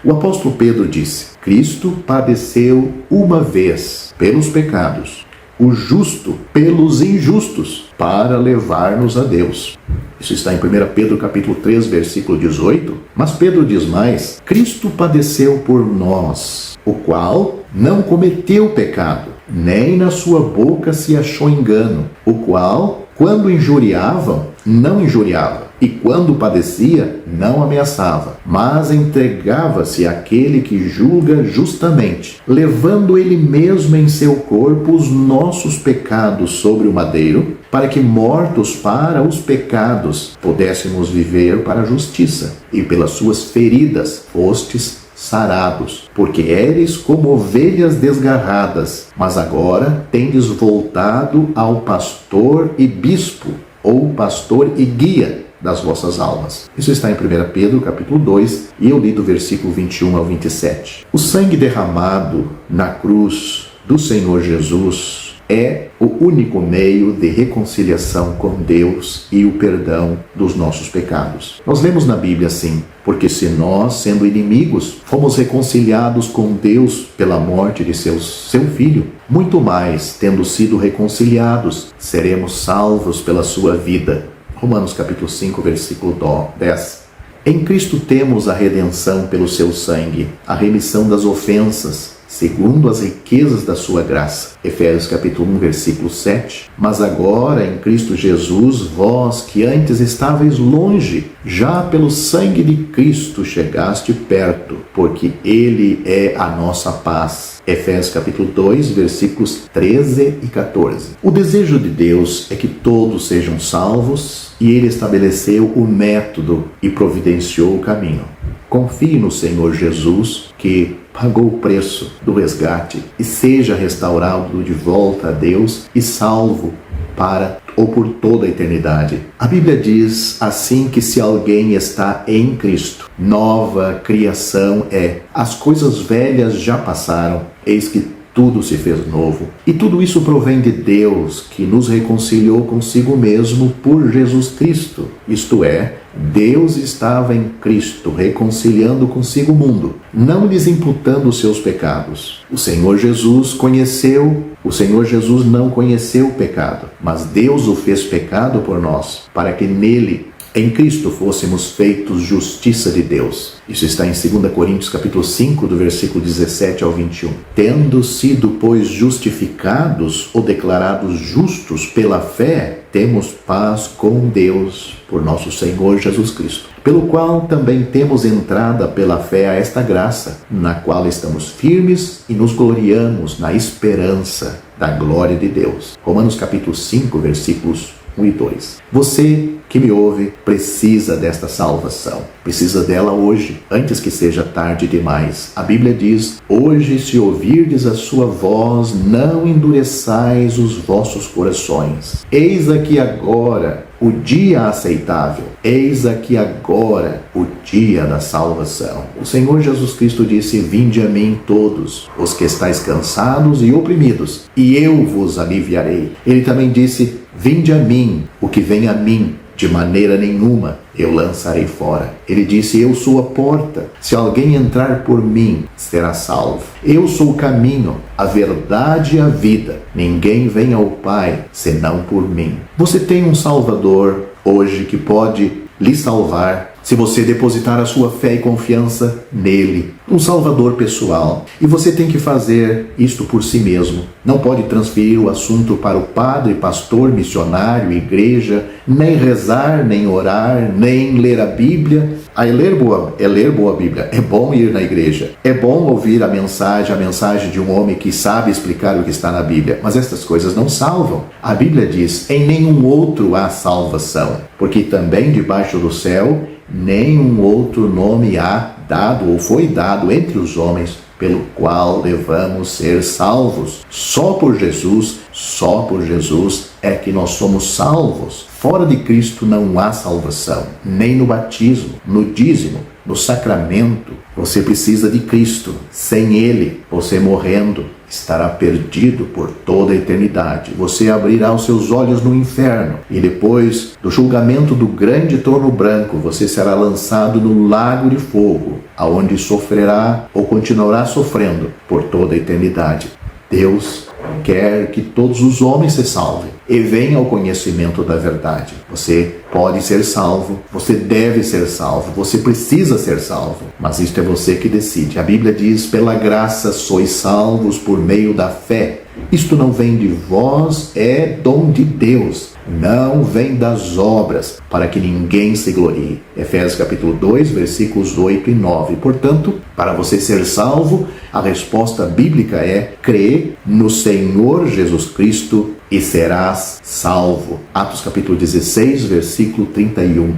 O apóstolo Pedro disse: Cristo padeceu uma vez pelos pecados, o justo pelos injustos, para levar-nos a Deus. Isso está em 1 Pedro capítulo 3, versículo 18. Mas Pedro diz mais: Cristo padeceu por nós, o qual não cometeu pecado, nem na sua boca se achou engano, o qual, quando injuriavam, não injuriava, e quando padecia, não ameaçava, mas entregava-se àquele que julga justamente, levando ele mesmo em seu corpo os nossos pecados sobre o madeiro, para que, mortos para os pecados, pudéssemos viver para a justiça, e pelas suas feridas fostes sarados, porque eres como ovelhas desgarradas, mas agora tendes voltado ao pastor e bispo, ou pastor e guia das vossas almas. Isso está em 1 Pedro capítulo 2, e eu li do versículo 21 ao 27. O sangue derramado na cruz do Senhor Jesus é o único meio de reconciliação com Deus e o perdão dos nossos pecados. Nós lemos na Bíblia assim: porque se nós, sendo inimigos, fomos reconciliados com Deus pela morte de seu Filho, muito mais, tendo sido reconciliados, seremos salvos pela sua vida. Romanos capítulo 5, versículo 10. Em Cristo temos a redenção pelo seu sangue, a remissão das ofensas, segundo as riquezas da sua graça. Efésios capítulo 1, versículo 7. Mas agora, em Cristo Jesus, vós que antes estáveis longe, já pelo sangue de Cristo chegaste perto, porque Ele é a nossa paz. Efésios capítulo 2, versículos 13 e 14. O desejo de Deus é que todos sejam salvos, e Ele estabeleceu o método e providenciou o caminho. Confie no Senhor Jesus, que pagou o preço do resgate, e seja restaurado de volta a Deus e salvo para ou por toda a eternidade. A Bíblia diz assim que se alguém está em Cristo, nova criação é. As coisas velhas já passaram, eis que tudo se fez novo. E tudo isso provém de Deus, que nos reconciliou consigo mesmo por Jesus Cristo. Isto é, Deus estava em Cristo, reconciliando consigo o mundo, não lhes imputando os seus pecados. O Senhor Jesus não conheceu o pecado, mas Deus o fez pecado por nós, para que nele, em Cristo, fôssemos feitos justiça de Deus. Isso está em 2 Coríntios capítulo 5, do versículo 17 ao 21. Tendo sido, pois, justificados ou declarados justos pela fé, temos paz com Deus por nosso Senhor Jesus Cristo, pelo qual também temos entrada pela fé a esta graça, na qual estamos firmes e nos gloriamos na esperança da glória de Deus. Romanos capítulo 5, versículos 1 e 2. Você que me ouve precisa desta salvação. Precisa dela hoje, antes que seja tarde demais. A Bíblia diz: hoje, se ouvirdes a sua voz, não endureçais os vossos corações. Eis aqui agora o dia aceitável. Eis aqui agora o dia da salvação. O Senhor Jesus Cristo disse: vinde a mim todos os que estáis cansados e oprimidos, e eu vos aliviarei. Ele também disse: vinde a mim, o que vem a mim, de maneira nenhuma eu lançarei fora. Ele disse: eu sou a porta. Se alguém entrar por mim, será salvo. Eu sou o caminho, a verdade e a vida. Ninguém vem ao Pai, senão por mim. Você tem um Salvador hoje que pode lhe salvar, se você depositar a sua fé e confiança nele. Um Salvador pessoal. E você tem que fazer isto por si mesmo. Não pode transferir o assunto para o padre, pastor, missionário, igreja, nem rezar, nem orar, nem ler a Bíblia. Ler boa Bíblia. É bom ir na igreja. É bom ouvir a mensagem de um homem que sabe explicar o que está na Bíblia. Mas estas coisas não salvam. A Bíblia diz: em nenhum outro há salvação, porque também debaixo do céu nenhum outro nome há dado ou foi dado entre os homens pelo qual devamos ser salvos. Só por Jesus é que nós somos salvos. Fora de Cristo não há salvação, nem no batismo, no dízimo, no sacramento. Você precisa de Cristo. Sem Ele, você morrendo, estará perdido por toda a eternidade. Você abrirá os seus olhos no inferno e depois do julgamento do grande trono branco, você será lançado no lago de fogo, aonde sofrerá ou continuará sofrendo por toda a eternidade. Deus quer que todos os homens se salvem e venham ao conhecimento da verdade. Você pode ser salvo, você deve ser salvo, você precisa ser salvo, mas isto é você que decide. A Bíblia diz: pela graça sois salvos por meio da fé. Isto não vem de vós, é dom de Deus, não vem das obras, para que ninguém se glorie. Efésios capítulo 2, versículos 8 e 9. Portanto, para você ser salvo, a resposta bíblica é: crê no Senhor Jesus Cristo e serás salvo. Atos capítulo 16, versículo 31.